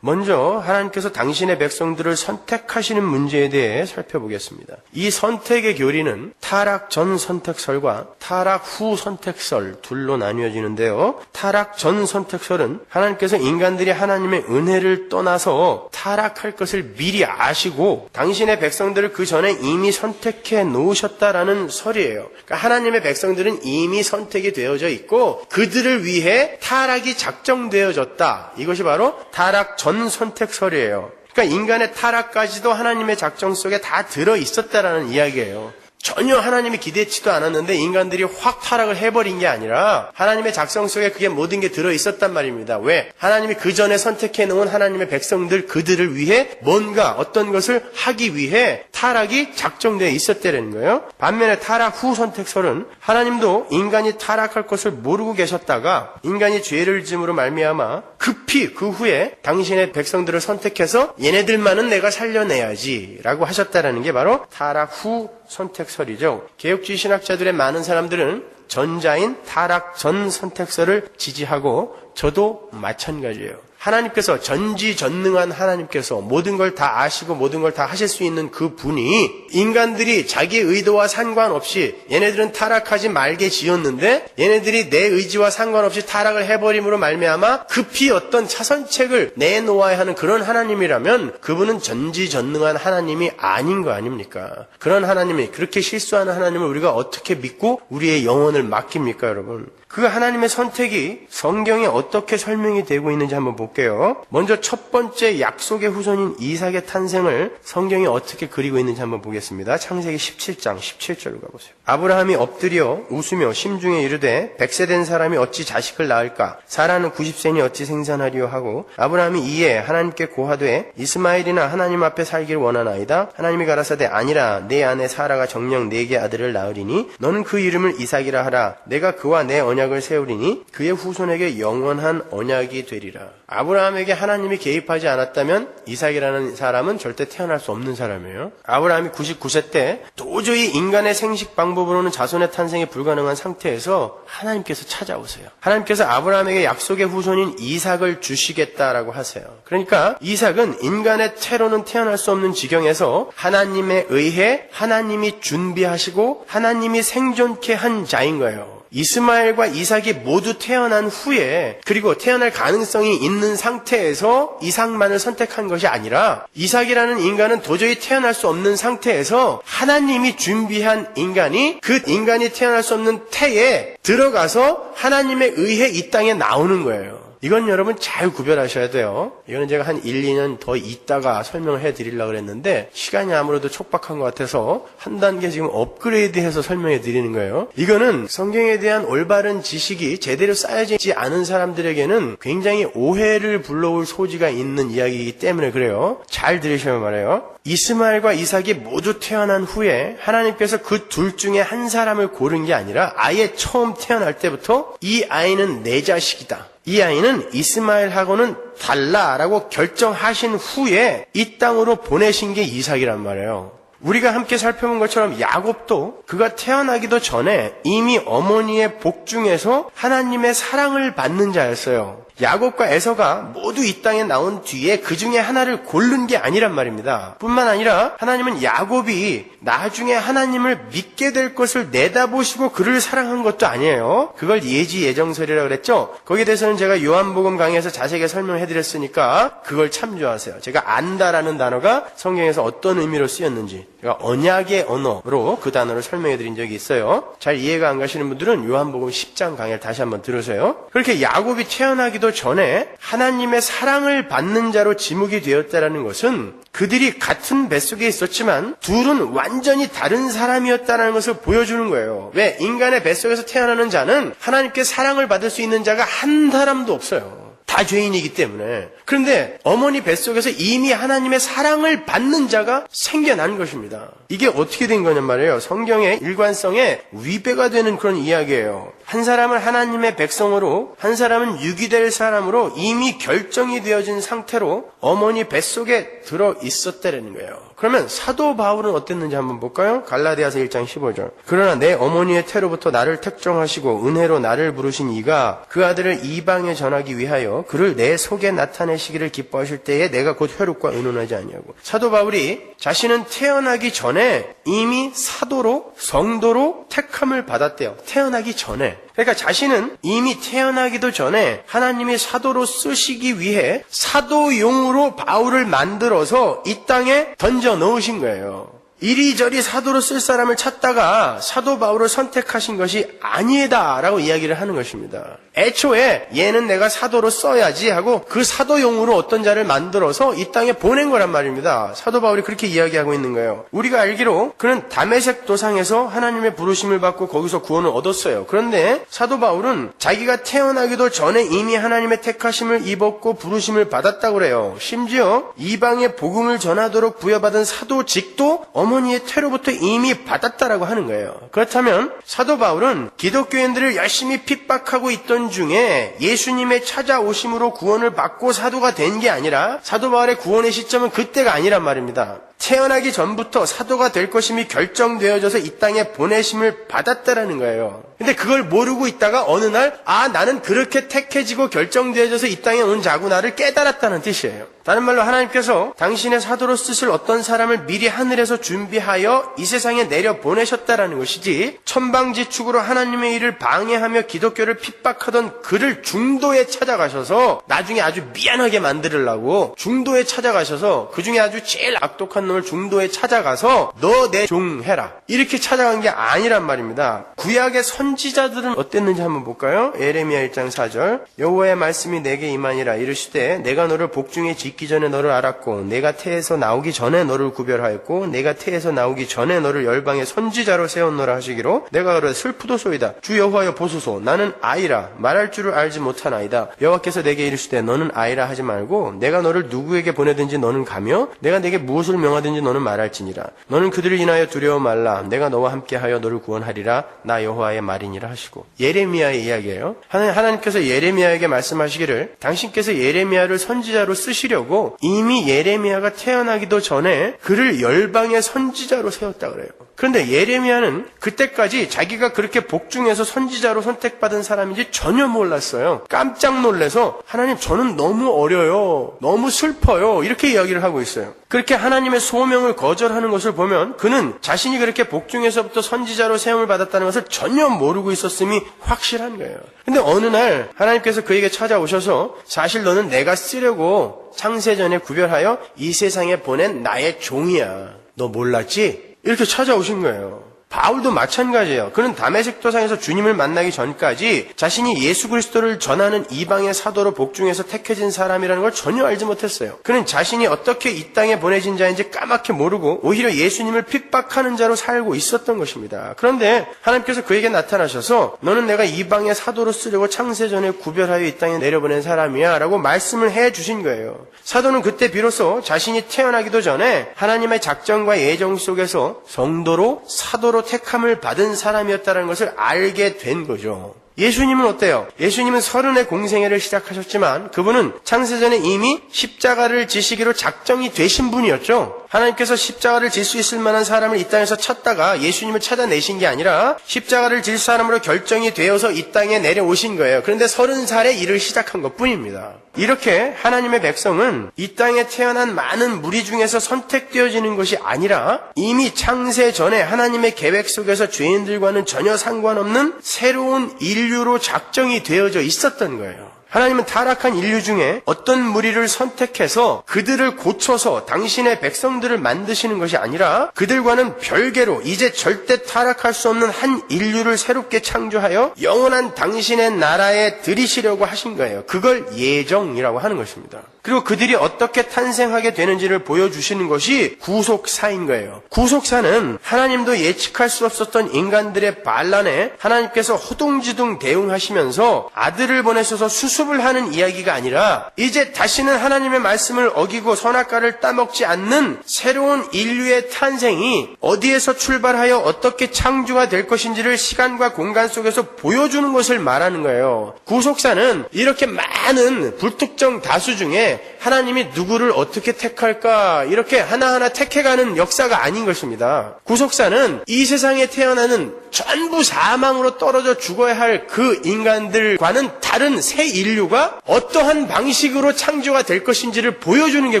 먼저 하나님께서 당신의 백성들을 선택하시는 문제에 대해 살펴보겠습니다. 이 선택의 교리는 타락 전 선택설과 타락 후 선택설 둘로 나뉘어지는데요. 타락 전 선택설은 하나님께서 인간들이 하나님의 은혜를 떠나서 타락할 것을 미리 아시고 당신의 백성들을 그 전에 이미 선택해 놓으셨다라는 설이에요. 그러니까 하나님의 백성들은 이미 선택이 되어져 있고 그들을 위해 타락이 작정되어졌다. 이것이 바로 타락 전 선택설이에요. 그러니까 인간의 타락까지도 하나님의 작정 속에 다 들어있었다라는 이야기예요. 전혀 하나님이 기대치도 않았는데 인간들이 확 타락을 해버린 게 아니라 하나님의 작성 속에 그게 모든 게 들어있었단 말입니다. 왜? 하나님이 그 전에 선택해 놓은 하나님의 백성들 그들을 위해 뭔가 어떤 것을 하기 위해 타락이 작정되어 있었다는 거예요. 반면에 타락 후 선택설은 하나님도 인간이 타락할 것을 모르고 계셨다가 인간이 죄를 지음으로 말미암아 급히 그 후에 당신의 백성들을 선택해서 얘네들만은 내가 살려내야지 라고 하셨다는 게 바로 타락 후 선택설이죠. 개혁주의 신학자들의 많은 사람들은 전자인 타락 전 선택설을 지지하고 저도 마찬가지예요. 하나님께서 전지전능한 하나님께서 모든 걸 다 아시고 모든 걸 다 하실 수 있는 그 분이 인간들이 자기의 의도와 상관없이 얘네들은 타락하지 말게 지었는데 얘네들이 내 의지와 상관없이 타락을 해버림으로 말미암아 급히 어떤 차선책을 내놓아야 하는 그런 하나님이라면 그분은 전지전능한 하나님이 아닌 거 아닙니까? 그런 하나님이 그렇게 실수하는 하나님을 우리가 어떻게 믿고 우리의 영혼을 맡깁니까, 여러분? 그 하나님의 선택이 성경에 어떻게 설명이 되고 있는지 한번 볼게요. 먼저 첫 번째 약속의 후손인 이삭의 탄생을 성경이 어떻게 그리고 있는지 한번 보겠습니다. 창세기 17장 17절로 가보세요. 아브라함이 엎드려 웃으며 심중에 이르되 100세 된 사람이 어찌 자식을 낳을까? 사라는 90세니 어찌 생산하리요 하고 아브라함이 이에 하나님께 고하되 이스마엘이나 하나님 앞에 살기를 원하나이다. 하나님이 가라사대 아니라 내 아내 사라가 정녕 네게 아들을 낳으리니 너는 그 이름을 이삭이라 하라. 내가 그와 내 언약을 세우리니 그의 후손에게 영원한 언약이 되리라. 아브라함에게 하나님이 개입하지 않았다면 이삭이라는 사람은 절대 태어날 수 없는 사람이에요. 아브라함이 99세 때 도저히 인간의 생식 방법으로는 자손의 탄생이 불가능한 상태에서 하나님께서 찾아오세요. 하나님께서 아브라함에게 약속의 후손인 이삭을 주시겠다라고 하세요. 그러니까 이삭은 인간의 태로는 태어날 수 없는 지경에서 하나님에 의해 하나님이 준비하시고 하나님이 생존케 한 자인 거예요. 이스마엘과 이삭이 모두 태어난 후에 그리고 태어날 가능성이 있는 상태에서 이삭만을 선택한 것이 아니라 이삭이라는 인간은 도저히 태어날 수 없는 상태에서 하나님이 준비한 인간이 그 인간이 태어날 수 없는 태에 들어가서 하나님에 의해 이 땅에 나오는 거예요. 이건 여러분 잘 구별하셔야 돼요. 이거는 제가 한 1, 2년 더 있다가 설명을 해드리려고 그랬는데 시간이 아무래도 촉박한 것 같아서 한 단계 지금 업그레이드해서 설명해 드리는 거예요. 이거는 성경에 대한 올바른 지식이 제대로 쌓여지지 않은 사람들에게는 굉장히 오해를 불러올 소지가 있는 이야기이기 때문에 그래요. 잘 들으셔야 말해요. 이스마엘과 이삭이 모두 태어난 후에 하나님께서 그 둘 중에 한 사람을 고른 게 아니라 아예 처음 태어날 때부터 이 아이는 내 자식이다. 이 아이는 이스마엘하고는 달라라고 결정하신 후에 이 땅으로 보내신 게 이삭이란 말이에요. 우리가 함께 살펴본 것처럼 야곱도 그가 태어나기도 전에 이미 어머니의 복 중에서 하나님의 사랑을 받는 자였어요. 야곱과 에서가 모두 이 땅에 나온 뒤에 그 중에 하나를 고른 게 아니란 말입니다. 뿐만 아니라 하나님은 야곱이 나중에 하나님을 믿게 될 것을 내다보시고 그를 사랑한 것도 아니에요. 그걸 예지예정설이라고 그랬죠. 거기에 대해서는 제가 요한복음 강의에서 자세하게 설명해드렸으니까 그걸 참조하세요. 제가 안다라는 단어가 성경에서 어떤 의미로 쓰였는지 제가 언약의 언어로 그 단어를 설명해드린 적이 있어요. 잘 이해가 안 가시는 분들은 요한복음 10장 강의를 다시 한번 들으세요. 그렇게 야곱이 태어나기도 전에 하나님의 사랑을 받는 자로 지목이 되었다는 것은 그들이 같은 뱃속에 있었지만 둘은 완전히 다른 사람이었다는 것을 보여주는 거예요. 왜? 인간의 뱃속에서 태어나는 자는 하나님께 사랑을 받을 수 있는 자가 한 사람도 없어요. 다 죄인이기 때문에. 그런데 어머니 뱃속에서 이미 하나님의 사랑을 받는 자가 생겨난 것입니다. 이게 어떻게 된 거냔 말이에요. 성경의 일관성에 위배가 되는 그런 이야기예요. 한 사람은 하나님의 백성으로, 한 사람은 유기될 사람으로 이미 결정이 되어진 상태로 어머니 뱃속에 들어 있었다는 거예요. 그러면 사도 바울은 어땠는지 한번 볼까요? 갈라디아서 1장 15절. 그러나 내 어머니의 태로부터 나를 택정하시고 은혜로 나를 부르신 이가 그 아들을 이방에 전하기 위하여 그를 내 속에 나타내시기를 기뻐하실 때에 내가 곧 혈육과 의논하지 아니하고. 사도 바울이 자신은 태어나기 전에 이미 사도로, 성도로 택함을 받았대요. 태어나기 전에. 그러니까 자신은 이미 태어나기도 전에 하나님이 사도로 쓰시기 위해 사도용으로 바울을 만들어서 이 땅에 던져 넣으신 거예요. 이리저리 사도로 쓸 사람을 찾다가 사도 바울을 선택하신 것이 아니다라고 이야기를 하는 것입니다. 애초에 얘는 내가 사도로 써야지 하고 그 사도용으로 어떤 자를 만들어서 이 땅에 보낸 거란 말입니다. 사도 바울이 그렇게 이야기하고 있는 거예요. 우리가 알기로 그는 다메섹 도상에서 하나님의 부르심을 받고 거기서 구원을 얻었어요. 그런데 사도 바울은 자기가 태어나기도 전에 이미 하나님의 택하심을 입었고 부르심을 받았다고 그래요. 심지어 이방의 복음을 전하도록 부여받은 사도직도 어머니의 태로부터 이미 받았다라고 하는 거예요. 그렇다면 사도 바울은 기독교인들을 열심히 핍박하고 있던 중에 예수님의 찾아오심으로 구원을 받고 사도가 된 게 아니라 사도 바울의 구원의 시점은 그때가 아니란 말입니다. 태어나기 전부터 사도가 될 것임이 결정되어져서 이 땅에 보내심을 받았다라는 거예요. 근데 그걸 모르고 있다가 어느 날 나는 그렇게 택해지고 결정되어져서 이 땅에 온 자구나를 깨달았다는 뜻이에요. 다른 말로 하나님께서 당신의 사도로 쓰실 어떤 사람을 미리 하늘에서 준비하여 이 세상에 내려 보내셨다라는 것이지, 천방지축으로 하나님의 일을 방해하며 기독교를 핍박하던 그를 중도에 찾아가셔서 나중에 아주 미안하게 만들려고 중도에 찾아가셔서 그 중에 아주 제일 악독한 놈을 중도에 찾아가서 너 내 종 해라 이렇게 찾아간 게 아니란 말입니다. 구약의 선지자들은 어땠는지 한번 볼까요? 예레미야 1장 4절. 여호와의 말씀이 내게 임하니라. 이르시되 내가 너를 복중에 짓기 전에 너를 알았고 내가 태에서 나오기 전에 너를 구별하였고 내가 태에서 나오기 전에 너를 열방의 선지자로 세웠노라 하시기로 내가 그러 슬프도소이다. 주 여호와여 보소서. 나는 아이라 말할 줄을 알지 못하나이다. 여호와께서 내게 이르시되 너는 아이라 하지 말고 내가 너를 누구에게 보내든지 너는 가며 내가 내게 무엇을 명하든지 너는 말할지니라. 너는 그들을 인하여 두려워 말라. 내가 너와 함께하여 너를 구원하리라. 나 여호와의 말이니라 하시고. 예레미야의 이야기예요. 하나님께서 예레미야에게 말씀하시기를 당신께서 예레미야를 선지자로 쓰시려고 이미 예레미야가 태어나기도 전에 그를 열방의 선지자로 세웠다 그래요. 그런데 예레미야는 그때까지 자기가 그렇게 복중에서 선지자로 선택받은 사람인지 전혀 몰랐어요. 깜짝 놀라서 하나님 저는 너무 어려요. 너무 슬퍼요. 이렇게 이야기를 하고 있어요. 그렇게 하나님의 소명을 거절하는 것을 보면 그는 자신이 그렇게 복중에서부터 선지자로 세움을 받았다는 것을 전혀 모르고 있었음이 확실한 거예요. 근데 어느 날 하나님께서 그에게 찾아오셔서 사실 너는 내가 쓰려고 창세전에 구별하여 이 세상에 보낸 나의 종이야. 너 몰랐지? 이렇게 찾아오신 거예요. 바울도 마찬가지예요. 그는 다메섹 도상에서 주님을 만나기 전까지 자신이 예수 그리스도를 전하는 이방의 사도로 복중에서 택해진 사람이라는 걸 전혀 알지 못했어요. 그는 자신이 어떻게 이 땅에 보내진 자인지 까맣게 모르고 오히려 예수님을 핍박하는 자로 살고 있었던 것입니다. 그런데 하나님께서 그에게 나타나셔서 너는 내가 이방의 사도로 쓰려고 창세전에 구별하여 이 땅에 내려보낸 사람이야 라고 말씀을 해주신 거예요. 사도는 그때 비로소 자신이 태어나기도 전에 하나님의 작정과 예정 속에서 성도로 사도로 택함을 받은 사람이었다는 것을 알게 된 거죠. 예수님은 어때요? 예수님은 30의 공생애를 시작하셨지만 그분은 창세전에 이미 십자가를 지시기로 작정이 되신 분이었죠. 하나님께서 십자가를 질 수 있을 만한 사람을 이 땅에서 찾다가 예수님을 찾아내신 게 아니라 십자가를 질 사람으로 결정이 되어서 이 땅에 내려오신 거예요. 그런데 30살에 일을 시작한 것뿐입니다. 이렇게 하나님의 백성은 이 땅에 태어난 많은 무리 중에서 선택되어지는 것이 아니라 이미 창세 전에 하나님의 계획 속에서 죄인들과는 전혀 상관없는 새로운 인류로 작정이 되어져 있었던 거예요. 하나님은 타락한 인류 중에 어떤 무리를 선택해서 그들을 고쳐서 당신의 백성들을 만드시는 것이 아니라 그들과는 별개로 이제 절대 타락할 수 없는 한 인류를 새롭게 창조하여 영원한 당신의 나라에 들이시려고 하신 거예요. 그걸 예정이라고 하는 것입니다. 그리고 그들이 어떻게 탄생하게 되는지를 보여주시는 것이 구속사인 거예요. 구속사는 하나님도 예측할 수 없었던 인간들의 반란에 하나님께서 허둥지둥 대응하시면서 아들을 보내셔서 학습을 하는 이야기가 아니라 이제 다시는 하나님의 말씀을 어기고 선악과를 따먹지 않는 새로운 인류의 탄생이 어디에서 출발하여 어떻게 창조가 될 것인지를 시간과 공간 속에서 보여주는 것을 말하는 거예요. 구속사는 이렇게 많은 불특정 다수 중에 하나님이 누구를 어떻게 택할까 이렇게 하나하나 택해가는 역사가 아닌 것입니다. 구속사는 이 세상에 태어나는 전부 사망으로 떨어져 죽어야 할 그 인간들과는 다른 새 인류가 어떠한 방식으로 창조가 될 것인지를 보여주는 게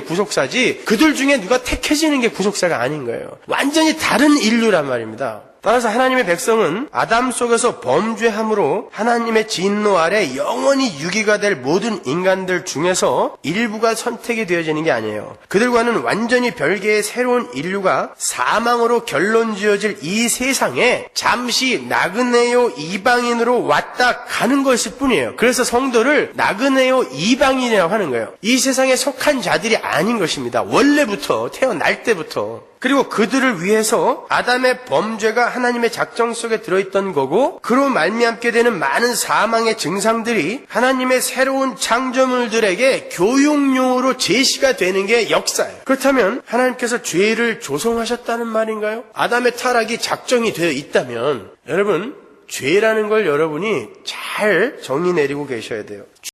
구속사지, 그들 중에 누가 택해지는 게 구속사가 아닌 거예요. 완전히 다른 인류란 말입니다. 따라서 하나님의 백성은 아담 속에서 범죄함으로 하나님의 진노 아래 영원히 유기가 될 모든 인간들 중에서 일부가 선택이 되어지는 게 아니에요. 그들과는 완전히 별개의 새로운 인류가 사망으로 결론 지어질 이 세상에 잠시 나그네요 이방인으로 왔다 가는 것일 뿐이에요. 그래서 성도를 나그네요 이방인이라고 하는 거예요. 이 세상에 속한 자들이 아닌 것입니다. 원래부터, 태어날 때부터. 그리고 그들을 위해서 아담의 범죄가 하나님의 작정 속에 들어있던 거고, 그로 말미암게 되는 많은 사망의 증상들이 하나님의 새로운 창조물들에게 교육용으로 제시가 되는 게 역사예요. 그렇다면 하나님께서 죄를 조성하셨다는 말인가요? 아담의 타락이 작정이 되어 있다면 여러분, 죄라는 걸 여러분이 잘 정의 내리고 계셔야 돼요.